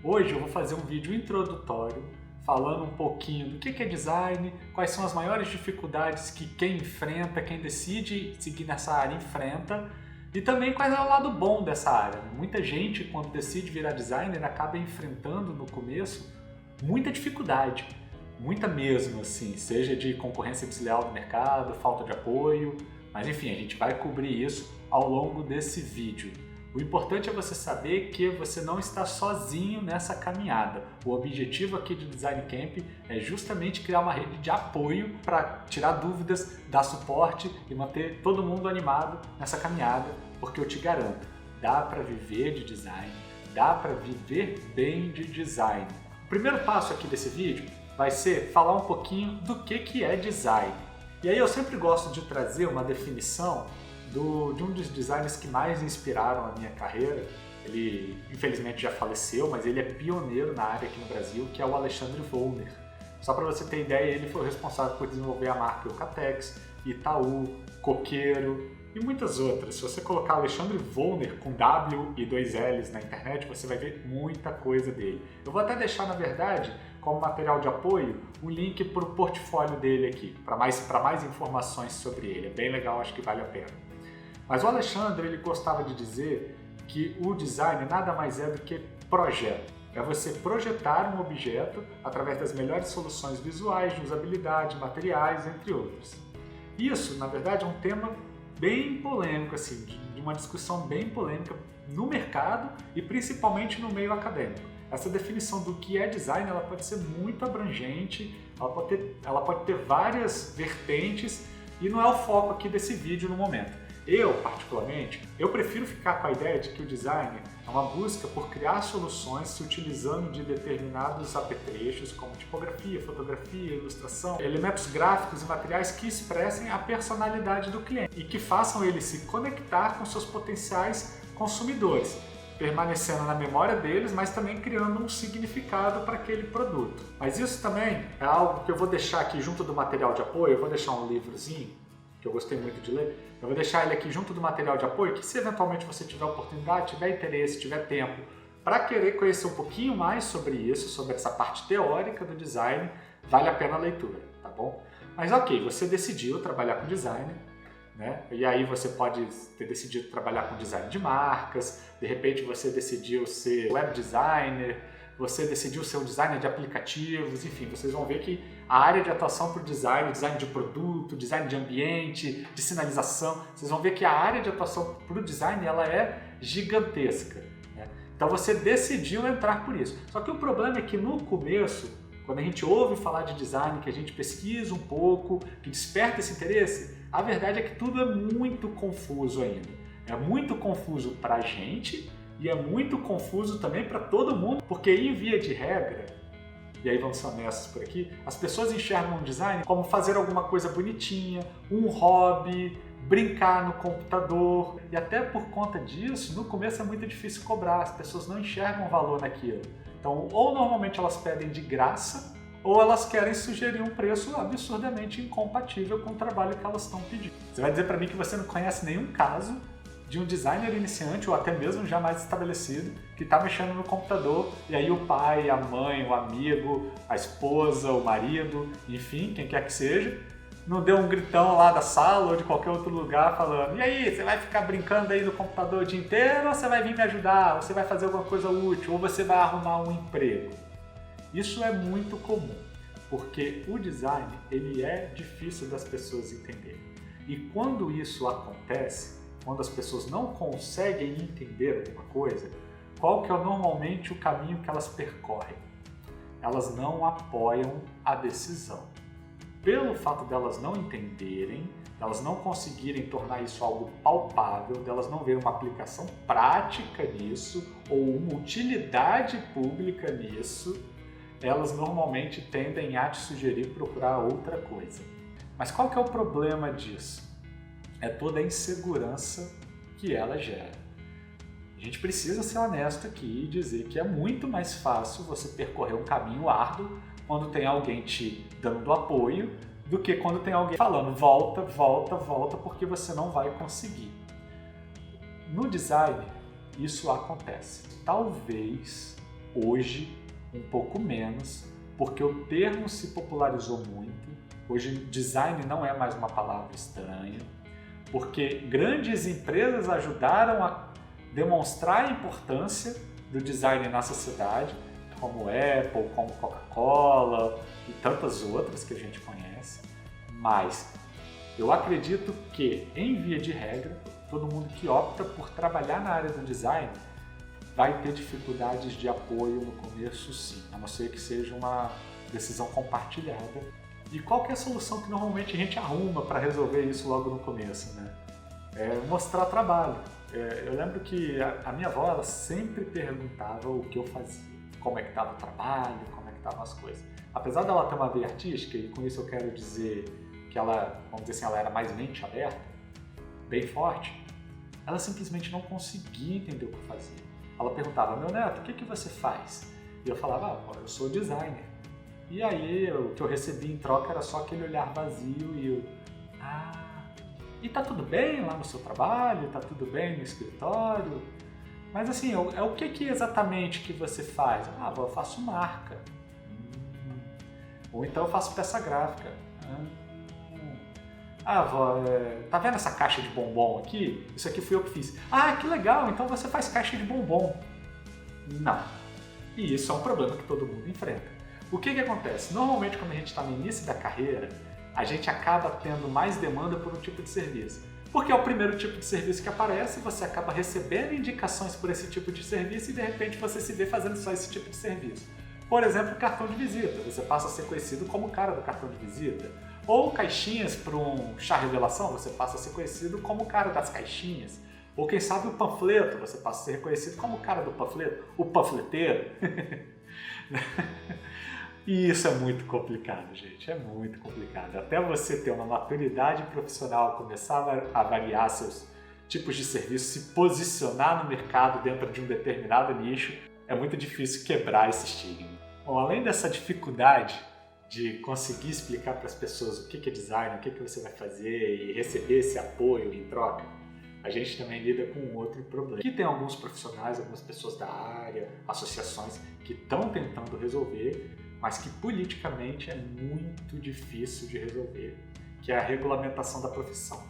Hoje eu vou fazer um vídeo introdutório falando um pouquinho do que é design, quais são as maiores dificuldades que quem enfrenta, quem decide seguir nessa área enfrenta e também qual é o lado bom dessa área. Muita gente, quando decide virar designer, acaba enfrentando no começo muita dificuldade, muita mesmo, assim, seja de concorrência desleal do mercado, falta de apoio, mas enfim, a gente vai cobrir isso ao longo desse vídeo. O importante é você saber que você não está sozinho nessa caminhada. O objetivo aqui do Design Camp é justamente criar uma rede de apoio para tirar dúvidas, dar suporte e manter todo mundo animado nessa caminhada, porque eu te garanto, dá para viver de design, dá para viver bem de design. O primeiro passo aqui desse vídeo vai ser falar um pouquinho do que é design. E aí eu sempre gosto de trazer uma definição de um dos designers que mais inspiraram a minha carreira. Ele infelizmente já faleceu, mas ele é pioneiro na área aqui no Brasil, que é o Alexandre Wollner. Só para você ter ideia, ele foi responsável por desenvolver a marca Eucatex, Itaú, Coqueiro e muitas outras. Se você colocar Alexandre Wollner com W e 2 L's na internet, você vai ver muita coisa dele. Eu vou até deixar, na verdade, como material de apoio, o link para o portfólio dele aqui, para mais informações sobre ele. É bem legal, acho que vale a pena. Mas o Alexandre, ele gostava de dizer que o design nada mais é do que projeto. É você projetar um objeto através das melhores soluções visuais, de usabilidade, materiais, entre outros. Isso, na verdade, é um tema bem polêmico, assim, de uma discussão bem polêmica no mercado e principalmente no meio acadêmico. Essa definição do que é design, ela pode ser muito abrangente, ela pode ter várias vertentes e não é o foco aqui desse vídeo no momento. Eu, particularmente, prefiro ficar com a ideia de que o design é uma busca por criar soluções se utilizando de determinados apetrechos, como tipografia, fotografia, ilustração, elementos gráficos e materiais que expressem a personalidade do cliente e que façam ele se conectar com seus potenciais consumidores, permanecendo na memória deles, mas também criando um significado para aquele produto. Mas isso também é algo que eu vou deixar aqui junto do material de apoio, eu vou deixar um livrozinho que eu gostei muito de ler, eu vou deixar ele aqui junto do material de apoio, que se eventualmente você tiver oportunidade, tiver interesse, tiver tempo, para querer conhecer um pouquinho mais sobre isso, sobre essa parte teórica do design, vale a pena a leitura, tá bom? Mas ok, você decidiu trabalhar com design, né? E aí você pode ter decidido trabalhar com design de marcas, de repente você decidiu ser web designer, você decidiu ser um designer de aplicativos, enfim, vocês vão ver que a área de atuação para o design de produto, design de ambiente, de sinalização, vocês vão ver que a área de atuação para o design ela é gigantesca, né? Então você decidiu entrar por isso. Só que o problema é que no começo, quando a gente ouve falar de design, que a gente pesquisa um pouco, que desperta esse interesse, a verdade é que tudo é muito confuso ainda. É muito confuso para a gente e é muito confuso também para todo mundo, porque em via de regra, e aí vamos ser honestos por aqui, as pessoas enxergam o design como fazer alguma coisa bonitinha, um hobby, brincar no computador, e até por conta disso, no começo é muito difícil cobrar, as pessoas não enxergam valor naquilo. Então, ou normalmente elas pedem de graça, ou elas querem sugerir um preço absurdamente incompatível com o trabalho que elas estão pedindo. Você vai dizer para mim que você não conhece nenhum caso de um designer iniciante ou até mesmo já mais estabelecido que está mexendo no computador e aí o pai, a mãe, o amigo, a esposa, o marido, enfim, quem quer que seja, não deu um gritão lá da sala ou de qualquer outro lugar falando: e aí, você vai ficar brincando aí no computador o dia inteiro ou você vai vir me ajudar, ou você vai fazer alguma coisa útil, ou você vai arrumar um emprego? Isso é muito comum, porque o design ele é difícil das pessoas entenderem. E quando isso acontece, quando as pessoas não conseguem entender alguma coisa, qual que é normalmente o caminho que elas percorrem? Elas não apoiam a decisão. Pelo fato delas não entenderem, delas não conseguirem tornar isso algo palpável, delas não verem uma aplicação prática nisso ou uma utilidade pública nisso, elas normalmente tendem a te sugerir procurar outra coisa. Mas qual que é o problema disso? É toda a insegurança que ela gera. A gente precisa ser honesto aqui e dizer que é muito mais fácil você percorrer um caminho árduo quando tem alguém te dando apoio do que quando tem alguém falando volta, volta, volta, porque você não vai conseguir. No design, isso acontece. Talvez Hoje, um pouco menos, porque o termo se popularizou muito. Hoje, design não é mais uma palavra estranha, porque grandes empresas ajudaram a demonstrar a importância do design na sociedade, como Apple, como Coca-Cola e tantas outras que a gente conhece. Mas eu acredito que, em via de regra, todo mundo que opta por trabalhar na área do design vai ter dificuldades de apoio no começo, sim, a não ser que seja uma decisão compartilhada. E qual que é a solução que normalmente a gente arruma para resolver isso logo no começo, né? É mostrar trabalho. Eu lembro que a minha avó, ela sempre perguntava o que eu fazia, como é que estava o trabalho, como é que estavam as coisas. Apesar dela ter uma veia artística, e com isso eu quero dizer que ela, vamos dizer assim, ela era mais mente aberta, bem forte, ela simplesmente não conseguia entender o que eu fazia. Ela perguntava: meu neto, o que você faz? E eu falava: eu sou designer. E aí o que eu recebi em troca era só aquele olhar vazio e eu: e tá tudo bem lá no seu trabalho? Tá tudo bem no escritório? Mas assim, é o que exatamente que você faz? Eu faço marca. Ou então eu faço peça gráfica. Vó, tá vendo essa caixa de bombom aqui? Isso aqui fui eu que fiz. Que legal, então você faz caixa de bombom. Não. E isso é um problema que todo mundo enfrenta. O que acontece? Normalmente quando a gente está no início da carreira, a gente acaba tendo mais demanda por um tipo de serviço. Porque é o primeiro tipo de serviço que aparece, você acaba recebendo indicações por esse tipo de serviço e de repente você se vê fazendo só esse tipo de serviço. Por exemplo, cartão de visita. Você passa a ser conhecido como o cara do cartão de visita. Ou caixinhas para um chá revelação, você passa a ser conhecido como o cara das caixinhas. Ou quem sabe o panfleto, você passa a ser reconhecido como o cara do panfleto, o panfleteiro. E isso é muito complicado, gente, é muito complicado. Até você ter uma maturidade profissional, começar a avaliar seus tipos de serviço, se posicionar no mercado dentro de um determinado nicho, é muito difícil quebrar esse estigma. Bom, além dessa dificuldade de conseguir explicar para as pessoas o que é design, o que você vai fazer e receber esse apoio em troca, a gente também lida com um outro problema. Que tem alguns profissionais, algumas pessoas da área, associações que estão tentando resolver, mas que politicamente é muito difícil de resolver, que é a regulamentação da profissão.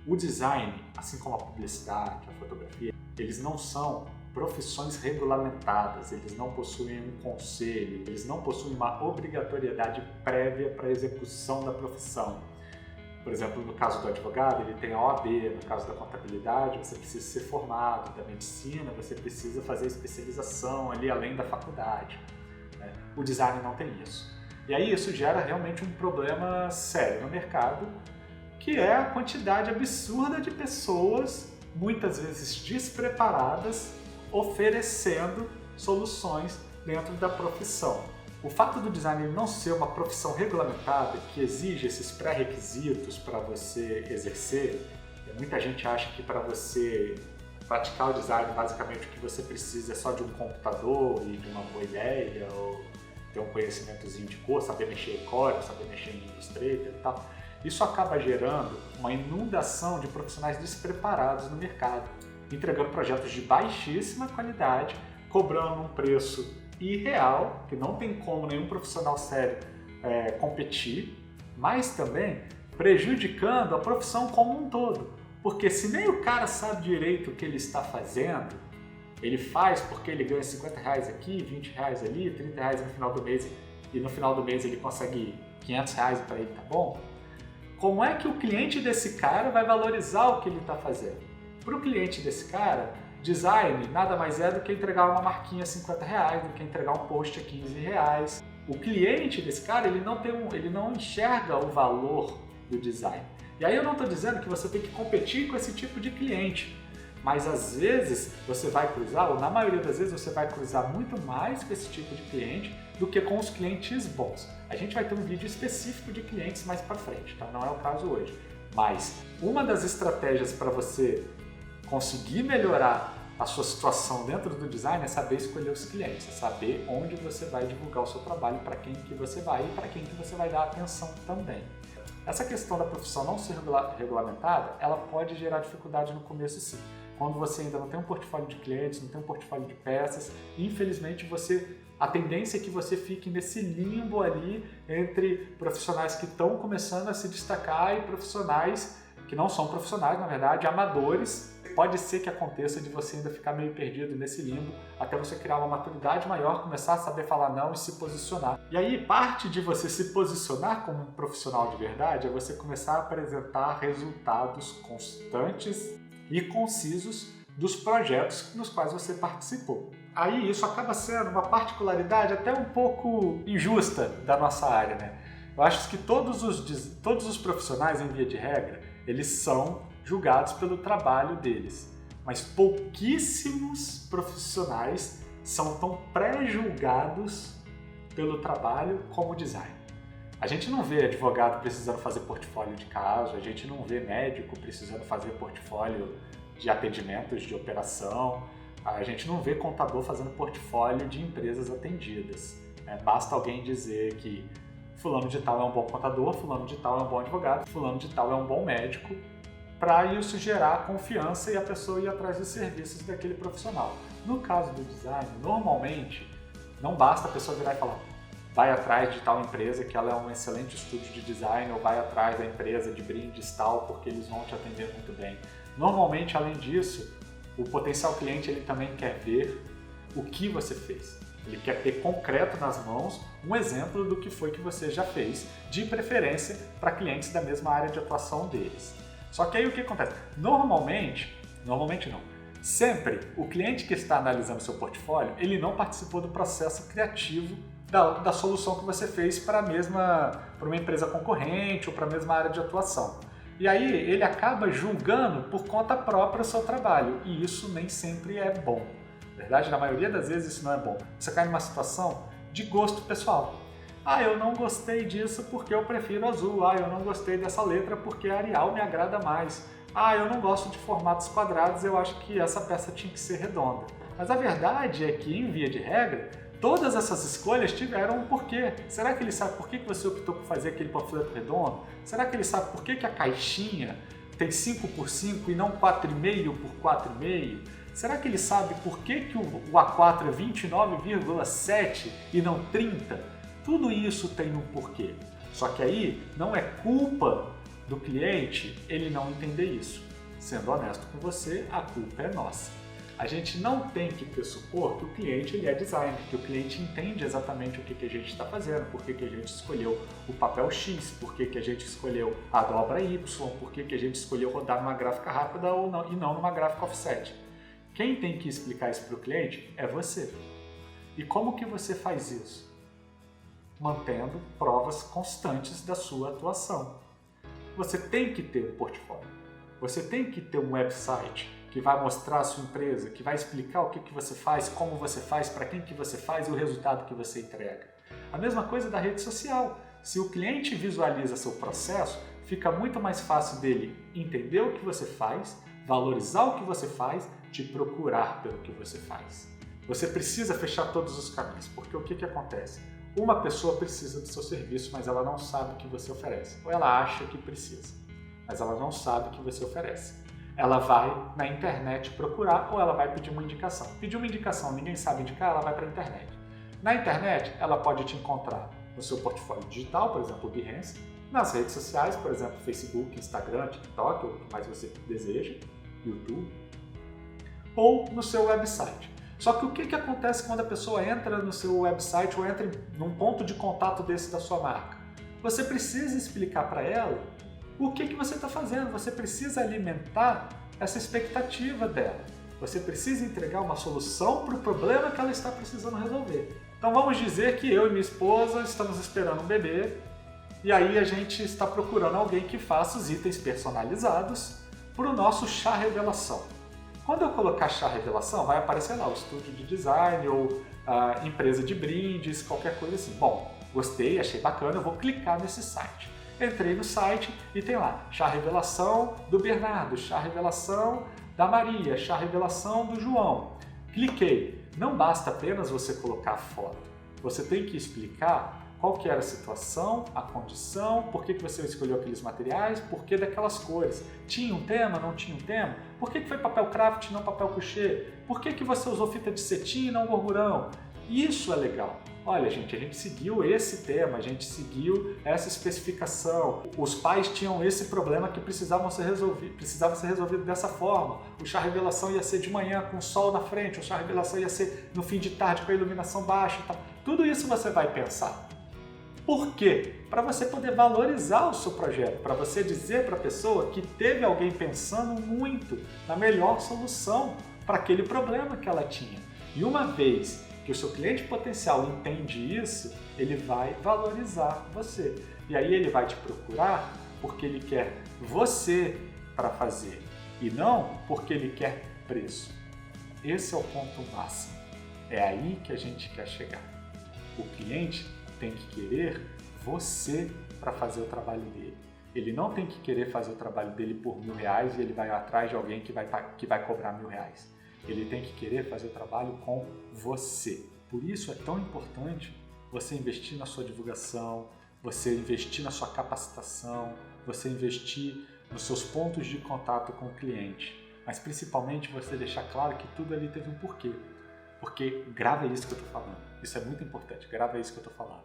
O design, assim como a publicidade, a fotografia, eles não são profissões regulamentadas, eles não possuem um conselho, eles não possuem uma obrigatoriedade prévia para a execução da profissão. Por exemplo, no caso do advogado, ele tem a OAB, no caso da contabilidade, você precisa ser formado, da medicina, você precisa fazer especialização ali além da faculdade. O design não tem isso. E aí isso gera realmente um problema sério no mercado, que é a quantidade absurda de pessoas, muitas vezes despreparadas, oferecendo soluções dentro da profissão. O fato do design não ser uma profissão regulamentada, que exige esses pré-requisitos para você exercer, muita gente acha que para você praticar o design, basicamente o que você precisa é só de um computador e de uma boa ideia, ou ter um conhecimentozinho de cor, saber mexer em Corel, saber mexer em Illustrator e tal. Isso acaba gerando uma inundação de profissionais despreparados no mercado, entregando projetos de baixíssima qualidade, cobrando um preço irreal, que não tem como nenhum profissional sério competir, mas também prejudicando a profissão como um todo. Porque se nem o cara sabe direito o que ele está fazendo, ele faz porque ele ganha R$50 aqui, R$20 ali, R$30 no final do mês, e no final do mês ele consegue R$500 para ele, tá bom? Como é que o cliente desse cara vai valorizar o que ele está fazendo? Para o cliente desse cara, design nada mais é do que entregar uma marquinha a R$50, do que entregar um post a R$15. O cliente desse cara, ele não enxerga o valor do design. E aí eu não estou dizendo que você tem que competir com esse tipo de cliente, mas às vezes você vai cruzar, ou na maioria das vezes você vai cruzar muito mais com esse tipo de cliente do que com os clientes bons. A gente vai ter um vídeo específico de clientes mais para frente, tá? Não é o caso hoje. Mas uma das estratégias para você conseguir melhorar a sua situação dentro do design é saber escolher os clientes, é saber onde você vai divulgar o seu trabalho, para quem que você vai e para quem que você vai dar atenção também. Essa questão da profissão não ser regulamentada, ela pode gerar dificuldade no começo sim. quando você ainda não tem um portfólio de clientes, não tem um portfólio de peças, infelizmente a tendência é que você fique nesse limbo ali entre profissionais que estão começando a se destacar e profissionais que não são profissionais, na verdade, amadores. Pode ser que aconteça de você ainda ficar meio perdido nesse limbo, até você criar uma maturidade maior, começar a saber falar não e se posicionar. E aí, parte de você se posicionar como um profissional de verdade é você começar a apresentar resultados constantes e concisos dos projetos nos quais você participou. Aí isso acaba sendo uma particularidade até um pouco injusta da nossa área, né? Eu acho que todos os profissionais, em via de regra, eles são julgados pelo trabalho deles, mas pouquíssimos profissionais são tão pré-julgados pelo trabalho como o design. A gente não vê advogado precisando fazer portfólio de caso, a gente não vê médico precisando fazer portfólio de atendimentos de operação, a gente não vê contador fazendo portfólio de empresas atendidas. Basta alguém dizer que fulano de tal é um bom contador, fulano de tal é um bom advogado, fulano de tal é um bom médico, para isso gerar confiança e a pessoa ir atrás dos serviços daquele profissional. No caso do design, normalmente, não basta a pessoa virar e falar vai atrás de tal empresa que ela é um excelente estúdio de design, ou vai atrás da empresa de brindes tal, porque eles vão te atender muito bem. Normalmente, além disso, o potencial cliente ele também quer ver o que você fez. Ele quer ter concreto nas mãos um exemplo do que foi que você já fez, de preferência para clientes da mesma área de atuação deles. Só que aí o que acontece? Normalmente não. Sempre o cliente que está analisando seu portfólio, ele não participou do processo criativo da solução que você fez para uma empresa concorrente ou para a mesma área de atuação. E aí ele acaba julgando por conta própria o seu trabalho, e isso nem sempre é bom. Na verdade, na maioria das vezes isso não é bom. Você cai numa situação de gosto pessoal. Eu não gostei disso porque eu prefiro azul. Eu não gostei dessa letra porque a Arial me agrada mais. Eu não gosto de formatos quadrados, eu acho que essa peça tinha que ser redonda. Mas a verdade é que, em via de regra, todas essas escolhas tiveram um porquê. Será que ele sabe por que você optou por fazer aquele panfleto redondo? Será que ele sabe por que a caixinha tem 5x5 e não 4,5x4,5? Será que ele sabe por que o A4 é 29,7 e não 30? Tudo isso tem um porquê. Só que aí não é culpa do cliente ele não entender isso. Sendo honesto com você, a culpa é nossa. A gente não tem que pressupor que o cliente ele é designer, que o cliente entende exatamente o que a gente está fazendo, por que a gente escolheu o papel X, por que a gente escolheu a dobra Y, por que a gente escolheu rodar numa gráfica rápida e não numa gráfica offset. Quem tem que explicar isso para o cliente é você. E como que você faz isso? Mantendo provas constantes da sua atuação. Você tem que ter um portfólio. Você tem que ter um website que vai mostrar a sua empresa, que vai explicar o que você faz, como você faz, para quem que você faz e o resultado que você entrega. A mesma coisa da rede social. Se o cliente visualiza seu processo, fica muito mais fácil dele entender o que você faz, valorizar o que você faz, te procurar pelo que você faz. Você precisa fechar todos os caminhos, porque o que acontece? Uma pessoa precisa do seu serviço, mas ela não sabe o que você oferece. Ou ela acha que precisa, mas ela não sabe o que você oferece. Ela vai na internet procurar ou ela vai pedir uma indicação. Pedir uma indicação, ninguém sabe indicar, ela vai para a internet. Na internet, ela pode te encontrar no seu portfólio digital, por exemplo, o Behance, nas redes sociais, por exemplo, Facebook, Instagram, TikTok, ou o que mais você deseja, YouTube, ou no seu website. Só que o que acontece quando a pessoa entra no seu website ou entra num ponto de contato desse da sua marca? Você precisa explicar para ela o que você está fazendo, você precisa alimentar essa expectativa dela. Você precisa entregar uma solução para o problema que ela está precisando resolver. Então vamos dizer que eu e minha esposa estamos esperando um bebê e aí a gente está procurando alguém que faça os itens personalizados para o nosso chá revelação. Quando eu colocar chá revelação, vai aparecer lá o estúdio de design ou a empresa de brindes, qualquer coisa assim. Bom, gostei, achei bacana, eu vou clicar nesse site. Entrei no site e tem lá chá revelação do Bernardo, chá revelação da Maria, chá revelação do João. Cliquei. Não basta apenas você colocar a foto. Você tem que explicar qual que era a situação, a condição, por que você escolheu aqueles materiais, por que daquelas cores. Tinha um tema, não tinha um tema? Por que foi papel craft e não papel couché? Por que você usou fita de cetim e não gorgurão? Isso é legal. Olha, gente, a gente seguiu esse tema, a gente seguiu essa especificação. Os pais tinham esse problema que precisava ser resolvido dessa forma. O chá revelação ia ser de manhã com o sol na frente, o chá revelação ia ser no fim de tarde com a iluminação baixa e tal. Tudo isso você vai pensar. Por quê? Para você poder valorizar o seu projeto, para você dizer para a pessoa que teve alguém pensando muito na melhor solução para aquele problema que ela tinha. E uma vez que o seu cliente potencial entende isso, ele vai valorizar você. E aí ele vai te procurar porque ele quer você para fazer e não porque ele quer preço. Esse é o ponto máximo. É aí que a gente quer chegar. O cliente tem que querer você para fazer o trabalho dele. Ele não tem que querer fazer o trabalho dele por R$1.000 e ele vai atrás de alguém que vai cobrar R$1.000. Ele tem que querer fazer o trabalho com você. Por isso é tão importante você investir na sua divulgação, você investir na sua capacitação, você investir nos seus pontos de contato com o cliente. Mas principalmente você deixar claro que tudo ali teve um porquê. Porque grava isso que eu estou falando. Isso é muito importante, grava isso que eu estou falando.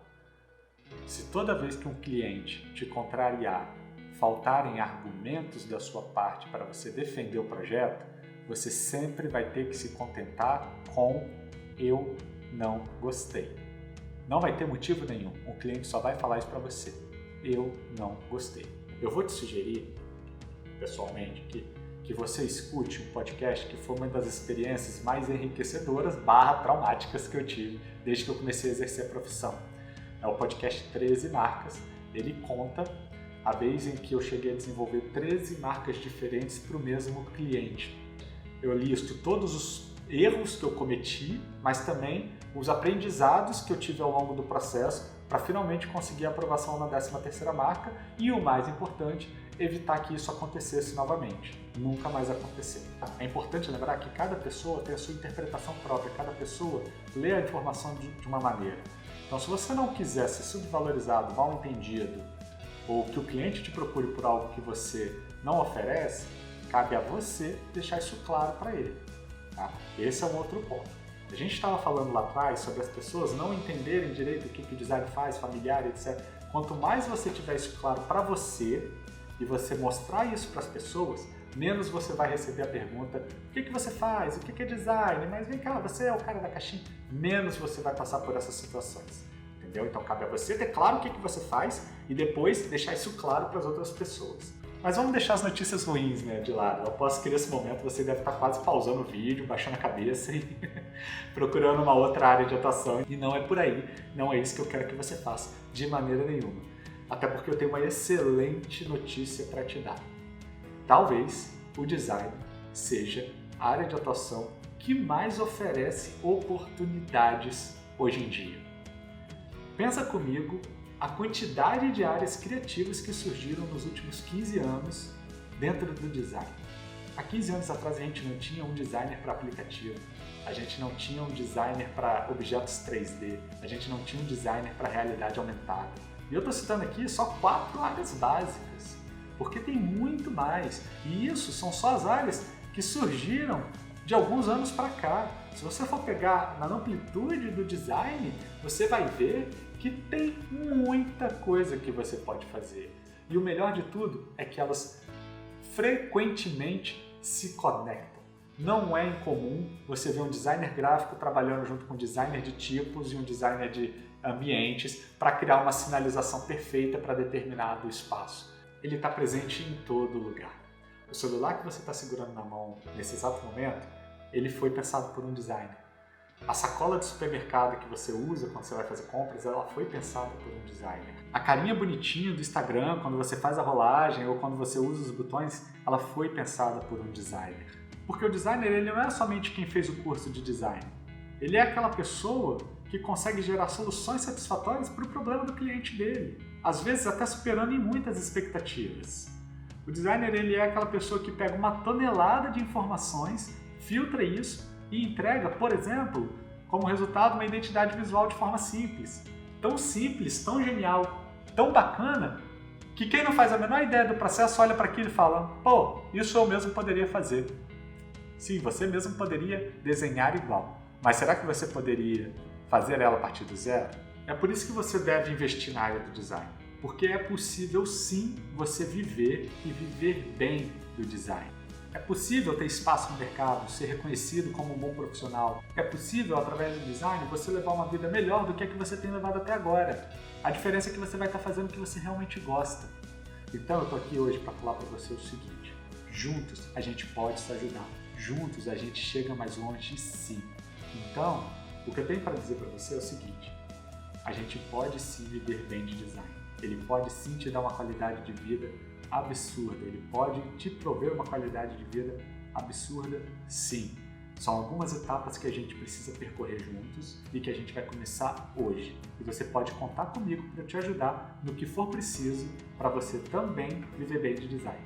Se toda vez que um cliente te contrariar, faltarem argumentos da sua parte para você defender o projeto, você sempre vai ter que se contentar com eu não gostei. Não vai ter motivo nenhum, o cliente só vai falar isso para você. Eu não gostei. Eu vou te sugerir, pessoalmente, que você escute um podcast que foi uma das experiências mais enriquecedoras / traumáticas que eu tive desde que eu comecei a exercer a profissão. É o podcast 13 Marcas. Ele conta a vez em que eu cheguei a desenvolver 13 marcas diferentes para o mesmo cliente. Eu listo todos os erros que eu cometi, mas também os aprendizados que eu tive ao longo do processo para finalmente conseguir a aprovação na 13ª marca e, o mais importante, evitar que isso acontecesse novamente. Nunca mais acontecer. É importante lembrar que cada pessoa tem a sua interpretação própria, cada pessoa lê a informação de uma maneira. Então, se você não quiser ser subvalorizado, mal entendido, ou que o cliente te procure por algo que você não oferece, cabe a você deixar isso claro para ele. Tá? Esse é um outro ponto. A gente estava falando lá atrás sobre as pessoas não entenderem direito o que o design faz, familiar, etc. Quanto mais você tiver isso claro para você e você mostrar isso para as pessoas, menos você vai receber a pergunta: o que você faz? O que é design? Mas vem cá, você é o cara da caixinha. Menos você vai passar por essas situações. Entendeu? Então cabe a você ter claro o que você faz e depois deixar isso claro para as outras pessoas. Mas vamos deixar as notícias ruins, né, de lado. Eu aposto que nesse momento você deve estar quase pausando o vídeo, baixando a cabeça e procurando uma outra área de atuação. E não é por aí, não é isso que eu quero que você faça, de maneira nenhuma. Até porque eu tenho uma excelente notícia para te dar. Talvez o design seja a área de atuação que mais oferece oportunidades hoje em dia. Pensa comigo a quantidade de áreas criativas que surgiram nos últimos 15 anos dentro do design. Há 15 anos atrás a gente não tinha um designer para aplicativo, a gente não tinha um designer para objetos 3D, a gente não tinha um designer para realidade aumentada. E eu estou citando aqui só 4 áreas básicas, porque tem muito mais. E isso são só as áreas que surgiram de alguns anos para cá. Se você for pegar na amplitude do design, você vai ver que tem muita coisa que você pode fazer. E o melhor de tudo é que elas frequentemente se conectam. Não é incomum você ver um designer gráfico trabalhando junto com um designer de tipos e um designer de ambientes para criar uma sinalização perfeita para determinado espaço. Ele está presente em todo lugar. O celular que você está segurando na mão nesse exato momento, ele foi pensado por um designer. A sacola de supermercado que você usa quando você vai fazer compras, ela foi pensada por um designer. A carinha bonitinha do Instagram, quando você faz a rolagem ou quando você usa os botões, ela foi pensada por um designer. Porque o designer, ele não é somente quem fez o curso de design. Ele é aquela pessoa que consegue gerar soluções satisfatórias para o problema do cliente dele. Às vezes até superando em muitas expectativas. O designer, ele é aquela pessoa que pega uma tonelada de informações, filtra isso e entrega, por exemplo, como resultado, uma identidade visual de forma simples. tão simples, tão genial, tão bacana, que quem não faz a menor ideia do processo olha para aquilo e fala: pô, isso eu mesmo poderia fazer. Sim, você mesmo poderia desenhar igual, mas será que você poderia fazer ela a partir do zero? É por isso que você deve investir na área do design, porque é possível sim você viver e viver bem do design. É possível ter espaço no mercado, ser reconhecido como um bom profissional. É possível, através do design, você levar uma vida melhor do que a que você tem levado até agora. A diferença é que você vai estar fazendo o que você realmente gosta. Então eu estou aqui hoje para falar para você o seguinte: juntos a gente pode se ajudar. Juntos a gente chega mais longe, sim. Então, o que eu tenho para dizer para você é o seguinte: a gente pode sim viver bem de design. Ele pode sim te dar uma qualidade de vida absurda. Ele pode te prover uma qualidade de vida absurda, sim. São algumas etapas que a gente precisa percorrer juntos e que a gente vai começar hoje. E você pode contar comigo para te ajudar no que for preciso para você também viver bem de design.